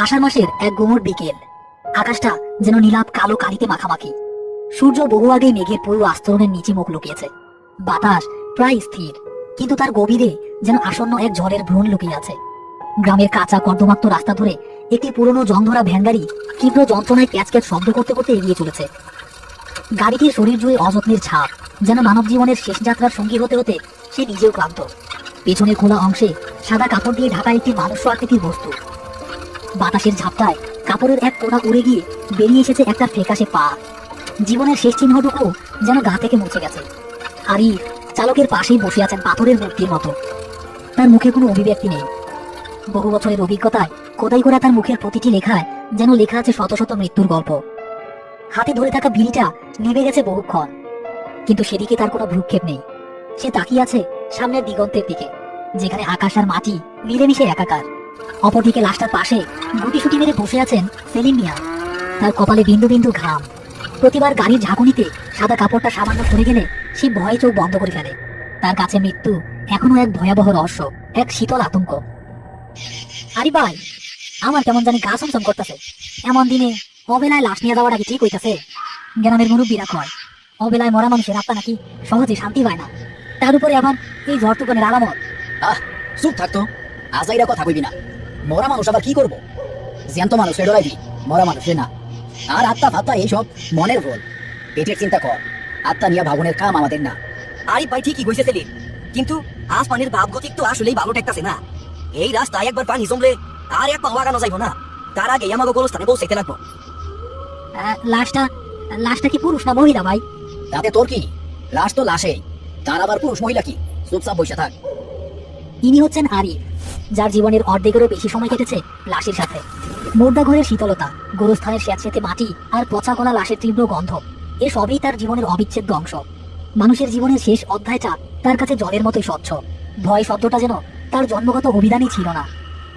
আষাঢ় মাসের এক গুমোট বিকেল। আকাশটা যেন নীলাভ কালো কালিতে মাখামাখি। সূর্য বহু আগে মেঘের পুরো আস্তরণের নিচে মুখ লুকিয়েছে। বাতাস প্রায় স্থির, কিন্তু তার গভীরে যেন আসন্ন এক ঝড়ের ভ্রূণ লুকিয়ে আছে। গ্রামের কাঁচা কর্দমাক্ত রাস্তা ধরে একটি পুরনো জংধরা ভ্যানগাড়ি তীব্র যন্ত্রণায় ক্যাচ ক্যাচ শব্দ করতে করতে এগিয়ে চলেছে। গাড়িটির শরীর জুড়ে অযত্নের ছাপ, যেন মানব জীবনের শেষ যাত্রার সঙ্গী হতে হতে সে নিজেও ক্লান্ত। পেছনের খোলা অংশে সাদা কাপড় দিয়ে ঢাকা একটি মানুষ আকৃতির বস্তু। বাতাসের ঝাপটায় কাপড়ের এক কোণা উড়ে গিয়ে বেরিয়ে এসেছে একটা ফ্যাকাশে পা। জীবনের শেষ চিহ্নটুকু যেন গা থেকে মুছে গেছে। আরিফ চালকের পাশেই বসে আছেন পাথরের মূর্তির মতো। তার মুখে কোনো অভিব্যক্তি নেই। বহু বছরের অভিজ্ঞতায় খোদাই করা তার মুখের প্রতিটি লেখায় যেন লেখা আছে শত শত মৃত্যুর গল্প। হাতে ধরে থাকা বিড়িটা নিভে গেছে বহুক্ষণ, কিন্তু সেদিকে তার কোনো ভ্রুক্ষেপ নেই। সে তাকিয়ে আছে সামনের দিগন্তের দিকে, যেখানে আকাশ আর মাটি মিলেমিশে একাকার। অপরদিকে লাশটার পাশে গুটিসুটি মেরে বসে আছেন সেলিম মিয়া। তার কপালে বিন্দু বিন্দু ঘাম। প্রতিবার গাড়ির ঝাঁকুনিতে সাদা কাপড়টা সামান্য সরে গেলে সে ভয়ে চোখ বন্ধ করে ফেলে। তার কাছে মৃত্যু এখনো এক ভয়াবহ রহস্য, এক শীতল আতঙ্ক। আরে ভাই, আমার কেমন জানি গা ছমছম করতেছে। এমন দিনে অবেলায় লাশ নিয়ে যাওয়াটা কি ঠিক হইতাছে? গ্রামের মুরব্বীরা কয় অবেলায় মরা মানুষের আত্মা নাকি সহজে শান্তি পায় না। তার উপরে আবার এই ঝড় তুফানের আলামত। চুপ থাকতো, আজাইরা কথা কইবি না। মরা মানুষ আবার কি করবো? জ্যান্ত মানুষে ডরাইবি, মরা মানুষে না। আর আত্মা ফাত্তা এইসব মনের ভুল, পেটের চিন্তা কর। আত্মা নিয়ে ভাবনের কাম আমাদের না। আরে ভাই ঠিকই কইছে সেলিম, কিন্তু আজ পানির ভাব গতিক তো আসলেই ভালো ঠেকতাছে না। এই রাস্তায় একবার পানি জমলে আর এক পাও আগানো যাইব না। তার আগে আমাকে গোলস্থানে পৌঁছাইতে লাগবো। লাশটা কি পুরুষ না মহিলা ভাই? তাতে তোর কি? লাশ তো লাশেই, তার আবার পুরুষ মহিলা কি? চুপচাপ বসে থাক। ইনি হচ্ছেন আরিফ, যার জীবনের অর্ধেকেরও বেশি সময় কেটেছে লাশের সাথে। মুর্দা ঘরের শীতলতা, গোরস্থানের স্যাঁতস্যাঁতে মাটি আর পচা গলা লাশের তীব্র গন্ধ, এ সবই তার জীবনের অবিচ্ছেদ্য অংশ। মানুষের জীবনের শেষ অধ্যায়টা তার কাছে জলের মতোই স্বচ্ছ। ভয় শব্দটা যেন তার জন্মগত অভিধানই ছিল না।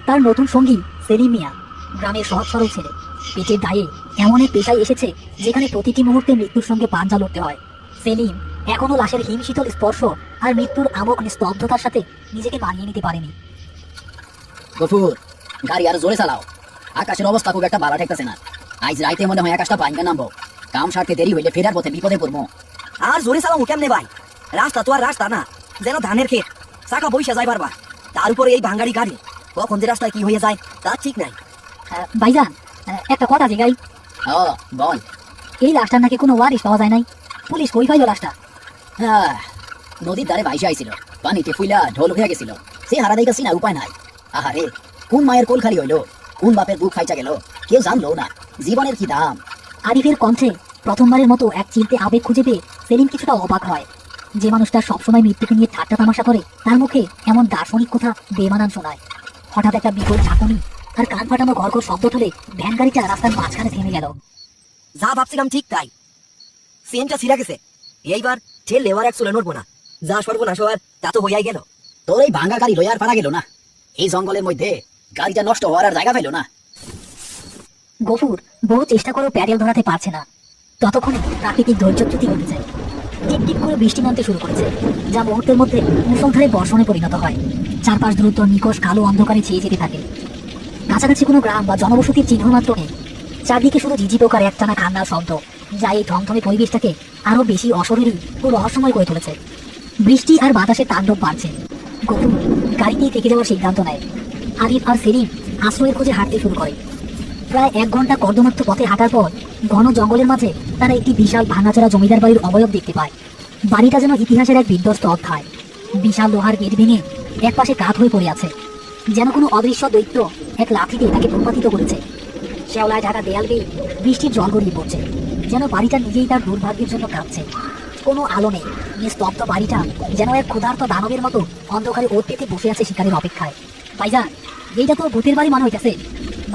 তার নতুন সঙ্গী সেলিম মিয়া, গ্রামের সহজ সরল ছেলে, পেটের দায়ে এমন এক পেশায় এসেছে যেখানে প্রতিটি মুহূর্তে মৃত্যুর সঙ্গে পাঞ্জা লড়তে হয়। সেলিম এখনো লাশের হিমশীতল স্পর্শ আর মৃত্যুর আমক নিস্তব্ধতার সাথে নিজেকে মানিয়ে নিতে পারেনি। গফুর, গাড়ি আর জোরে চালাও। আকাশের অবস্থা খুব একটা ভালো ঠেকতেছে না। আজ রাইতে মনে হয় আকাশটা ভাঙ্গা নামবো। কাম সারতে দেরি হইলে ফেরার পথে বিপদে পড়বো। আর জোরে চালাবো কেমনে ভাই? রাস্তা তো আর রাস্তা না, যেন ধানের ক্ষেত, চাকা বইসা যায় বারবার। তার উপরে এই ভাঙ্গারি গাড়ি, কখন যে রাস্তায় কি হয়ে যায় তার ঠিক নাই। ভাইজান, একটা কথা জিগাই। বল। এই লাশটার নাকি কোনো ওয়ারিশ পাওয়া যায় নাই। পুলিশ কই পাইল লাশটা? নদীর ধারে ভাইসে আইছিল, পানিতে ফুইলা ঢোল হয়ে গেছিল। সে হারা দেখা চিনার উপায় নাই। আহারে, কোন মায়ের কোল খালি হইলো, কোন বাপের বুক ফাইচা গেল, কেউ জানলো না। জীবনের কি দাম। আরিফের কণ্ঠে প্রথমবারের মতো এক চিলতে আবেগ খুঁজে পেয়ে সেলিম কিছুটা অবাক হয়। যে মানুষটা সবসময় মৃত্যুকে নিয়ে ঠাট্টা তামাশা করে, তার মুখে এমন দার্শনিক কথা বেমানান শোনায়। হঠাৎ একটা বিকট ঝাঁকুনি আর কান ফাটানো ঘরঘর শব্দ তুলে ভ্যান গাড়িটা রাস্তার মাঝখানে থেমে গেল। যা ভাবছিলাম ঠিক তাই, সেনটা ছিঁড়া গেছে। এইবার ঠেল লেওয়ার এক চুলে নড়বো না। যা সর্বনাশ হওয়ার তা তো হইয়াই গেল। তোর এই ভাঙ্গা গাড়ি লইয়ার পারা গেল না। এই জঙ্গলের মধ্যে গাড়িটা নষ্ট হওয়ার আর জায়গা পেল না। গফুর বহু চেষ্টা করেও প্যাডেল ধরাতে পারছে না। ততক্ষণে প্রাকৃতিক ধৈর্যচ্যুতি ঘটে যায়। টিপ টিপ করে বৃষ্টি নামতে শুরু করেছে, যা মুহূর্তের মধ্যে মুষলধারে বর্ষণে পরিণত হয়। চারপাশ দ্রুত নিকষ কালো অন্ধকারে ছেয়ে যেতে থাকে। কাছাকাছি কোনো গ্রাম বা জনবসতির চিহ্ন মাত্র নেই। চারদিকে শুধু ঝিঝি পোকার একটানা কান্নার শব্দ, যা এই থমথমে পরিবেশটাকে আরো বেশি অশরীরী ও রহস্যময় করে তুলেছে। বৃষ্টি আর বাতাসে তাণ্ডব বাড়ছে। গফুর গাড়িতেই থেকে যাওয়ার সিদ্ধান্ত নেয়। আরিফ আর সেলিম আশ্রয়ের খোঁজে হাঁটতে শুরু করে। প্রায় 1 ঘন্টা কর্দমাক্ত পথে হাঁটার পর ঘন জঙ্গলের মাঝে তারা একটি বিশাল ভাঙাচোরা জমিদার বাড়ির অবয়ব দেখতে পায়। বাড়িটা যেন ইতিহাসের এক বিধ্বস্ত অধ্যায়। বিশাল লোহার গেট ভেঙে একপাশে কাঠ হয়ে পড়ে আছে, যেন কোনো অদৃশ্য দৈত্য এক লাঠিতে তাকে ভূপাতিত করেছে। শেওলায় ঢাকা দেয়াল বেয়ে বৃষ্টির জল গড়িয়ে পড়ছে, যেন বাড়িটা নিজেই তার দুর্ভাগ্যের জন্য কাঁদছে। কোনো আলো নেই। নিস্তব্ধ বাড়িটা যেন এক ক্ষুধার্ত দানবের মতো অন্ধকারে ওত পেতে বসে আছে শিকারের অপেক্ষায়। ভাইজান, এইটা তো ভূতের বাড়ি মনে হইতেছে।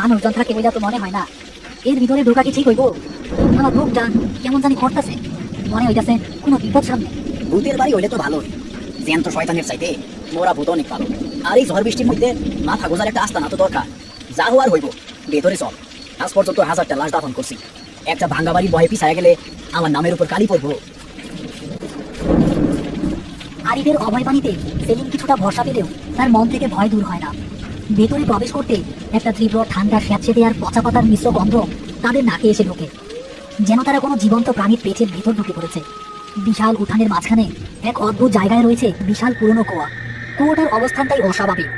মানুষজন থাকে বইটা তো মনে হয় না। এর ভিতরে ঢোকা কি ঠিক হইব? আমার বুকটা কেমন জানি করতেছে, মনে হইতেছে কোনো বিপদ সামনে। ভূতের বাড়ি হইলে তো ভালোই, জ্যান্ত শয়তানের চাইতে মোরা ভূত অনেক ভালো। আর এই ঝড় বৃষ্টির মধ্যে মাথা গোজার একটা আস্তানা তো দরকার। যা হওয়ার হইব, ভেতরে চল। আজ পর্যন্ত 1000টা লাশ দাফন করছি। একটা ভাঙ্গা বাড়ির ভয়ে পিছায় গেলে আমার নামের উপর কালি পড়বো। আরিফের অভয় বাণীতে সেলিম কিছুটা ভরসা পেলেও তার মন থেকে ভয় দূর হয় না। ভেতরে প্রবেশ করতে একটা তীব্র ঠান্ডা স্যাঁতসেঁতে আর পচা পাতার মিশ্র গন্ধ তাদের নাকে এসে ঢোকে, যেন তারা কোনো জীবন্ত প্রাণীর পেটের ভেতর ঢুকে পড়েছে। বিশাল উঠানের মাঝখানে এক অদ্ভুত জায়গায় রয়েছে বিশাল পুরনো কুয়া। কুয়োটার অবস্থানটাই অস্বাভাবিক,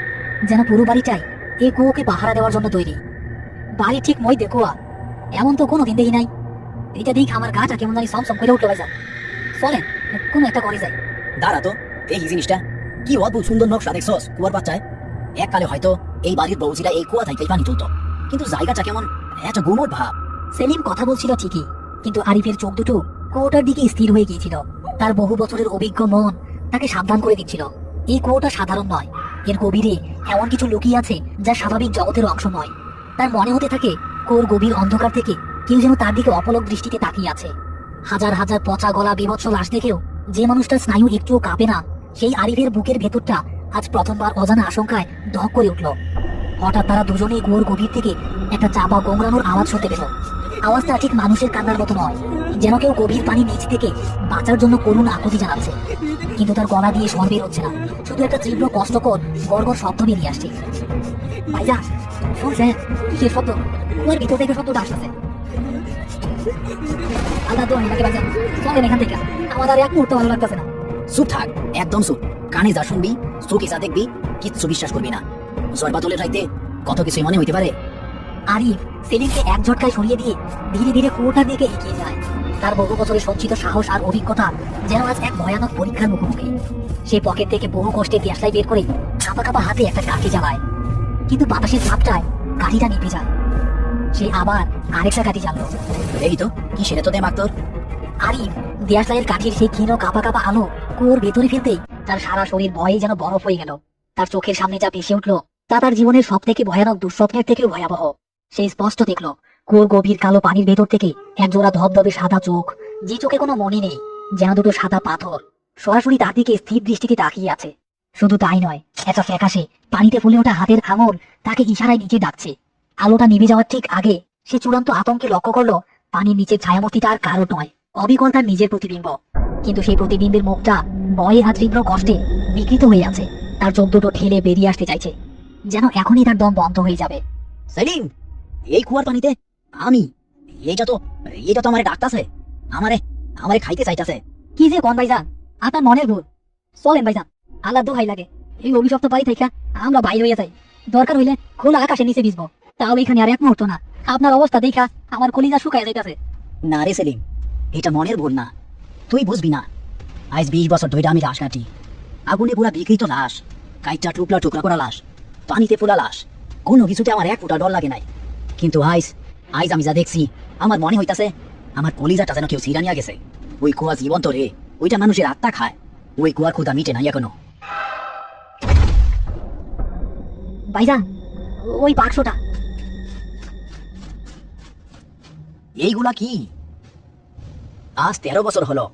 যেন পুরো বাড়িটাই এই কুয়োকে পাহারা দেওয়ার জন্য তৈরি। বাড়ি ঠিক মধ্যে কুয়া, এমন তো কোনোদিন দেখি নাই। এটা দেখ আমার গাটা কেমন জানি সমসম করে উঠলো। ভাইজান চলেন কোনো একটা করে যাই। দাঁড়া তো, এই জিনিসটা কি অদ্ভুত সুন্দর নকশা দেখছস কুয়ার বাচ্চায়। এককালে হয়তো এই বাড়ির বউজিরা এই কুয়া থেকে পানি তুলতো, কিন্তু জায়গাটা কেমন একটা গুমট ভাব। সেলিম কথা বলছিল ঠিকই, কিন্তু আরিফের চোখ দুটো কুয়োটার দিকে স্থির হয়ে গিয়েছিল। তার বহু বছরের অভিজ্ঞ মন তাকে সাবধান করে দিচ্ছিল, এই কুয়োটা সাধারণ নয়, এর গভীরে এমন কিছু লুকিয়ে আছে যা স্বাভাবিক জগতের অংশ নয়। তার মনে হতে থাকে কুয়োর গভীর অন্ধকার থেকে কেউ যেন তার দিকে অপলক দৃষ্টিতে তাকিয়ে আছে। হাজার হাজার পচা গলা বিভৎস লাশ দেখেও যে মানুষটার স্নায়ু একটুও কাঁপে না, সেই আরিফের বুকের ভেতরটা আজ প্রথমবার অজানা আশঙ্কায় ধক করে উঠল। হঠাৎ তারা দুজনেই কুয়োর গভীর থেকে একটা চাপা গোংরানোর আওয়াজ শুনতে পেল। আওয়াজটা ঠিক মানুষের কান্নার মতো নয়, যেন কেউ গভীর পানির নিচ থেকে বাঁচার জন্য করুণ আকুতি জানাচ্ছে। কিন্তু তার গলা দিয়ে স্বর বের হচ্ছে না, শুধু একটা তীব্র কষ্টকর গড়গড় শব্দ বেরিয়ে আসছে। ভাইজা শুনছেন কিসের শব্দ? কুয়োর ভিতর থেকে শব্দটা আসতেছে। আল্লাহ তো আমাকে বাঁচা, চলেন এখান থেকে, আমার আর এক মুহূর্ত ভালো লাগতেছে না। চুপ থাক, একদম চুপ। কানে যা শুনবি, চোখে যা দেখবি, কিচ্ছু বিশ্বাস করবি না। ঝড় বাদলের রাইতে কত কিছুই মনে হইতে পারে। আরিফ সেলিমকে এক ঝটকায় সরিয়ে দিয়ে ধীরে ধীরে কুয়োটার দিকে এগিয়ে যায়। তার বহু বছরের সঞ্চিত সাহস আর অভিজ্ঞতা যেন আজ এক ভয়ানক পরীক্ষার মুখোমুখি। সে পকেট থেকে বহু কষ্টে দেশলাই বের করে কাঁপা কাঁপা হাতে একটা কাঠি জ্বালায়, কিন্তু বাতাসের ঝাপটায় কাঠিটা নিভে যায়। সে আবার আরেকটা কাঠি জ্বাললো। এই তো কি সেটা তো দেমাক তোর। আরিফ দেশলাইয়ের কাঠির সেই ক্ষীণ কাঁপা কাঁপা আলো কুয়োর ভেতরে ফেলতেই তার সারা শরীর ভয়ে যেন বরফ হয়ে গেল। তার চোখের সামনে যা ভেসে উঠলো তা তার জীবনের সব থেকে ভয়ানক দুঃস্বপ্নের থেকেও ভয়াবহ। সেই স্পষ্ট দেখলো কুয়োর গভীর কালো পানির ভেতর থেকে একজোড়া ধবধবে সাদা চোখ, যে চোখে কোনো মনে নেই, যেন দুটো সাদা পাথর সরাসরি তার দিকে স্থির দৃষ্টিতে তাকিয়ে আছে। শুধু তাই নয়, একটা ফ্যাকাশে পানিতে ফুলে ওঠা হাতের আঙুল তাকে ইশারায় নিচে ডাকছে। আলোটা নিভে যাওয়ার ঠিক আগে সে চূড়ান্ত আতঙ্কে লক্ষ্য করলো পানির নিচের ছায়ামূর্তিটা আর কারো নয়, অবিকল তার নিজের প্রতিবিম্ব। কিন্তু সেই প্রতিবিম্বের মুখটা ভয়ে আর তীব্র কষ্টে বিকৃত হয়ে আছে। তার চোখ দুটো ঠেলে বেরিয়ে আসতে চাইছে, যেন এখনই তার দম বন্ধ হয়ে যাবে। সেলিম, এই কুয়ার পানিতে আমি, এটা তো আমার ডাকতাছে, আমারে আমারে খাইতে চাইতাছে। কি যে কোন ভাইজান, আপনার মনের ভুল। চলেন ভাইজান, আল্লাহ দোহাই লাগে, এই অভিশপ্ত বাড়ি থেকে আমরা বাইরে হয়ে যাই। দরকার হইলে খোলা আকাশের নিচে ভিজবো, তাও এখানে আর এক মুহূর্ত না। আপনার অবস্থা দেখা আমার কলিজা শুকায় যাইতাছে। না রে সেলিম, এটা মনের ভুল না, তুই বুঝবি না। আজ 20 বছর ধরে আমি লাশ কাটি, আগুনে পুরা বিকৃত লাশ, কাইটা টুকরা টুকরা করা লাশ, পানিতে পোলা লাশ, কোনো কিছুতে আমার এক ফুটা ডর লাগে নাই। কিন্তু আজ আমি যা দেখছি, আমার মনে হইতাছে আমার কলিজাটা যেন কেউ ছিঁড়া নিয়ে গেছে। ওই কুয়া জীবন্ত রে, ওইটা মানুষের আত্মা খায়, ওই কুয়ার ক্ষুধা মিটে নাই এখনো। ভাইজান ওই বাক্সটা। এইগুলা কি? আজ 13 বছর হলো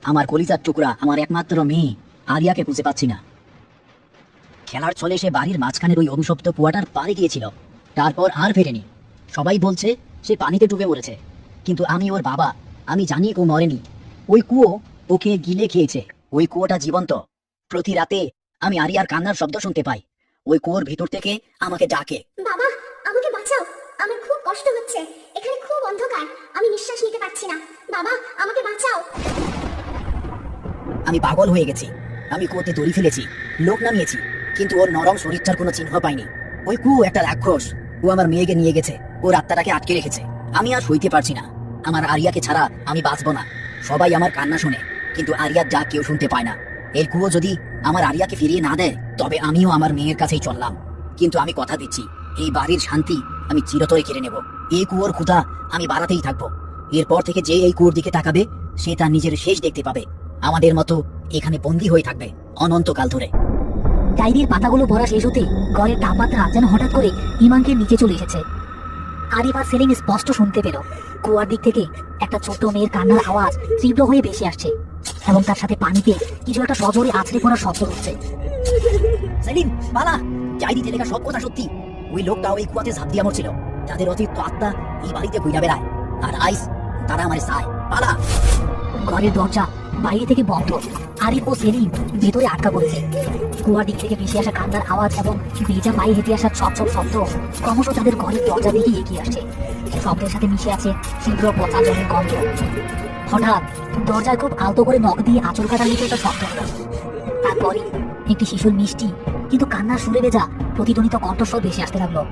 আমার কলিজার টুকরা, আমার একমাত্র মেয়ে আরিয়াকে খুঁজে পাচ্ছি না। খেলার ছলে সে বাড়ির মাঝখানের ওই অভিশপ্ত কুয়াটার পাড়ে গিয়েছিল, তারপর আর ফেরেনি। সবাই বলছে সে পানিতে ডুবে মরেছে, কিন্তু আমি ওর বাবা, আমি জানি ও মরেনি। ওই কুয়ো ওকে গিলে খেয়েছে। ওই কুয়োটা জীবন্ত। প্রতি রাতে আমি আরিয়ার কান্নার শব্দ শুনতে পাই। ওই কুয়োর ভিতর থেকে আমাকে ডাকে, বাবা আমাকে বাঁচাও, আমার খুব কষ্ট হচ্ছে, এখানে খুব অন্ধকার, আমি নিঃশ্বাস নিতে পারছি না, বাবা আমাকে বাঁচাও। আমি পাগল হয়ে গেছি। আমি কুয়োতে দড়ি ফেলেছি, লোক নামিয়েছি, কিন্তু ওর নরম শরীরটার কোনো চিহ্ন পাইনি। ওই কুয়ো একটা রাক্ষস, ও আমার মেয়েকে নিয়ে গেছে, ওর আত্মাটাকে আটকে রেখেছে। আমি আর সইতে পারছি না, আমার আরিয়াকে ছাড়া আমি বাঁচবো না। সবাই আমার কান্না শুনে, কিন্তু আরিয়ার ডাক কেউ শুনতে পায় না। এই কুয়ো যদি আমার আরিয়াকে ফিরিয়ে না দেয়, তবে আমিও আমার মেয়ের কাছেই চললাম। কিন্তু আমি কথা দিচ্ছি, এই বাড়ির শান্তি আমি চিরতরে কেড়ে নেব। এই কুয়োর ক্ষুধা আমি বাড়াতেই থাকবো। এরপর থেকে যে এই কুয়োর দিকে তাকাবে, সে তার নিজের শেষ দেখতে পাবে। আমাদের মতো এখানে বন্দী হয়ে থাকবে অনন্তকাল ধরে। ডায়েরির পাতাগুলো ভরা শেষ হতে ঘরের তাপমাত্রা যেন হঠাৎ করে ইমানকে নিচে চলে এসেছে। আরিফ আর সেলিম স্পষ্ট শুনতে পেল কুয়ার দিক থেকে একটা ছোট্ট মেয়ের কান্নার আওয়াজ তীব্র হয়ে ভেসে আসছে, এবং তার সাথে পানিতে কিছু একটা সজোরে আছড়ে পড়ার শব্দ হচ্ছে। সেলিম পালা, ডায়েরিতে লেখা সব কথা সত্যি। ওই লোকটা ওই কুয়াতে ঝাঁপ দিয়া মরছিল। তাদের অতিরিক্ত আত্মা এই বাড়িতে ঘুরে বেড়ায়, আর আইস তারা আমার চায়। পালা। ঘরের দরজা বাইরে থেকে বন্ধ। আরিফ ও সেলিম ভেতরে আটকা পড়েছে। কুয়ার দিক থেকে ভেসে আসা কান্নার আওয়াজ এবং ভেজা পায়ে হেঁটে আসা ছপ ছপ শব্দ ক্রমশ তাদের ঘরের দরজা দিকে এগিয়ে আসছে। শব্দের সাথে মিশে আছে তীব্র পচা জলের গন্ধ। হঠাৎ দরজায় খুব আলতো করে নখ দিয়ে আঁচল কাটার মতো একটা শব্দ হলো। তারপরে একটি শিশুর মিষ্টি কিন্তু কান্নার সুরে ভেজা প্রতিধ্বনিত কণ্ঠস্বর ভেসে আসতে লাগলো,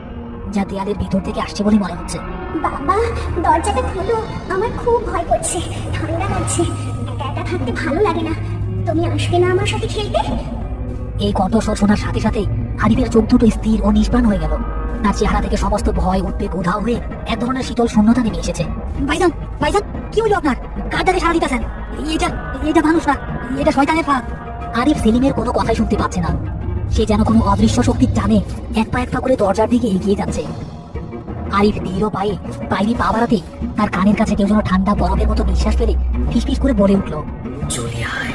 যা দেয়ালের ভিতর থেকে আসছে বলে মনে হচ্ছে। বাবা, দরজাটা খোলো, আমার খুব ভয় করছে, ঠান্ডা লাগছে, একা একা থাকতে ভালো লাগে না। তুমি আসবে না আমার সাথে খেলতে? এই কণ্ঠস্বর শোনার সাথে সাথে আরিফের চোখ দুটো স্থির ও নিষ্প্রাণ হয়ে গেল। তার চেহারা থেকে সমস্ত ভয় উদ্বেগ উধাও হয়ে এক ধরনের শীতল শূন্যতা নেমে এসেছে। ভাইজান, ভাইজান, কি হলো আপনার? কার ডাকে সাড়া দিতেছেন? এটা এটা মানুষ না, এটা শয়তানের ফাঁদ। আরিফ সেলিমের কোনো কথাই শুনতে পাচ্ছে না। সে যেন কোনো অদৃশ্য শক্তির টানে এক পা করে দরজার দিকে এগিয়ে যাচ্ছে। আরিফ দৃঢ় পায়ে বাইরে পা বাড়াতে তার কানের কাছে কেউ যেন ঠান্ডা বরফের মতো নিঃশ্বাস ফেলে ফিসফিস করে বলে উঠল, চলে আয়,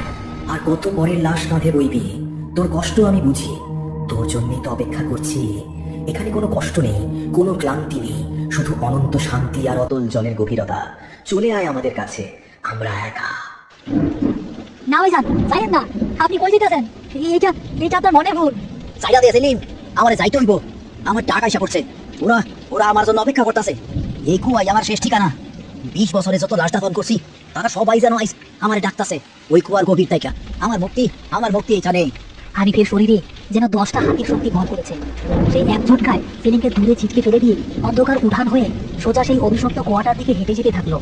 আর কত পরের লাশ কাঁধে বইবি? তোর কষ্ট আমি বুঝি, তোর জন্যই তো অপেক্ষা করছি। এখানে কোনো কষ্ট নেই, কোনো ক্লান্তি নেই, শুধু অনন্ত শান্তি আর অতল জলের গভীরতা। চলে আয় আমাদের কাছে, আমরা একা। না ভাইজান, যাইয়েন না, আপনি কই যেতেছেন? এটা এটা আপনার মনে ভুল। চাইরা দিয়ে সেলিম, আমারে যাইতে হইব, আমার টাকা এসে পড়ছে। ওরা ওরা আমার জন্য অপেক্ষা করতেছে। এই কুয়াই আমার শেষ ঠিকানা। 20 বছরে যত লাশ দাফন করছি তারা সবাই যেন আইস আমারে ডাকতাছে ওই কুয়ার গভীর থেকে। আমার ভক্তি এখানে। আরিফের শরীরে যেন 10টা হাতির শক্তি ভর করেছে। সেই এক ঝটকায় সেলিমকে দূরে ছিটকে ফেলে দিয়ে অন্ধকার উঠান হয়ে সোজা সেই অভিশপ্ত কুয়াটার দিকে হেঁটে যেতে থাকলো।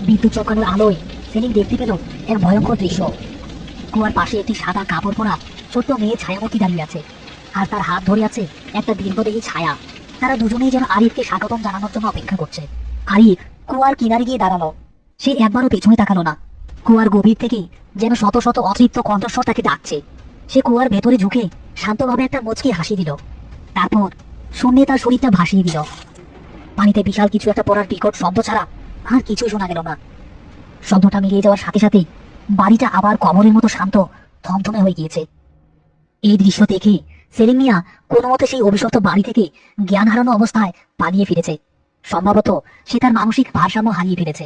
বিদ্যুৎ চমকানোর আলোয় সেলিম দেখতে পেল এক ভয়ঙ্কর দৃশ্য। কুয়ার পাশে একটি সাদা কাপড় পরা ছোট্ট মেয়ে ছায়ামূর্তি দাঁড়িয়ে আছে, আর তার হাত ধরে আছে একটা দীর্ঘদেহী ছায়া। তারা দুজনেই যেন আরিফকে স্বাগতম জানানোর জন্য অপেক্ষা করছে। আরিফ কুয়ার কিনারে গিয়ে দাঁড়ালো। সে একবারও পেছনে তাকালো না। কুয়ার গভীর থেকে যেন শত শত অতৃপ্ত কণ্ঠস্বর তাকে ডাকছে। সে কুয়ার ভেতরে ঝুঁকে শান্তভাবে একটা মুচকি হাসি দিল, তারপর শূন্যে তার শরীরটা ভাসিয়ে দিল। পানিতে বিশাল কিছু একটা পড়ার বিকট শব্দ ছাড়া আর কিছুই শোনা গেল না। শব্দটা মিলিয়ে যাওয়ার সাথে সাথে বাড়িটা আবার কবরের মতো শান্ত থমথমে হয়ে গিয়েছে। এই দৃশ্য দেখে সেলিম মিয়া কোনো মতে সেই অভিশপ্ত বাড়ি থেকে জ্ঞান হারানো অবস্থায় পালিয়ে ফিরেছে। সম্ভবত সে তার মানসিক ভারসাম্য হারিয়ে ফেলেছে।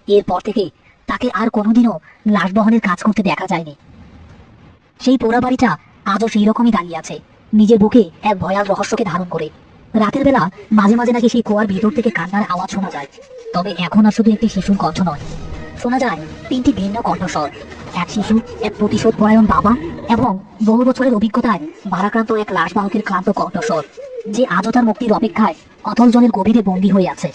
এরপর থেকে তাকে আর কোনোদিনও লাশ বহনের কাজ করতে দেখা যায়নি। সেই পোড়া বাড়িটা আজও সেই রকমই দাঁড়িয়ে আছে, নিজের বুকে এক ভয়াল রহস্যকে ধারণ করে। রাতের বেলা মাঝে মাঝে নাকি সেই কুয়ার ভিতর থেকে কান্নার আওয়াজ শোনা যায়। তবে এখন আর শুধু একটি শিশুর কণ্ঠ নয়, শোনা যায় 3টি ভিন্ন কণ্ঠস্বর। এক শিশু, এক প্রতিশোধ পরায়ণ বাবা এবং বহু বছরের অভিজ্ঞতায় ভারাক্রান্ত এক লাশ বাহকের ক্লান্ত কণ্ঠস্বর, যে আজও তার মুক্তির অপেক্ষায় অতল জলের গভীরে বন্দী হয়ে আছে।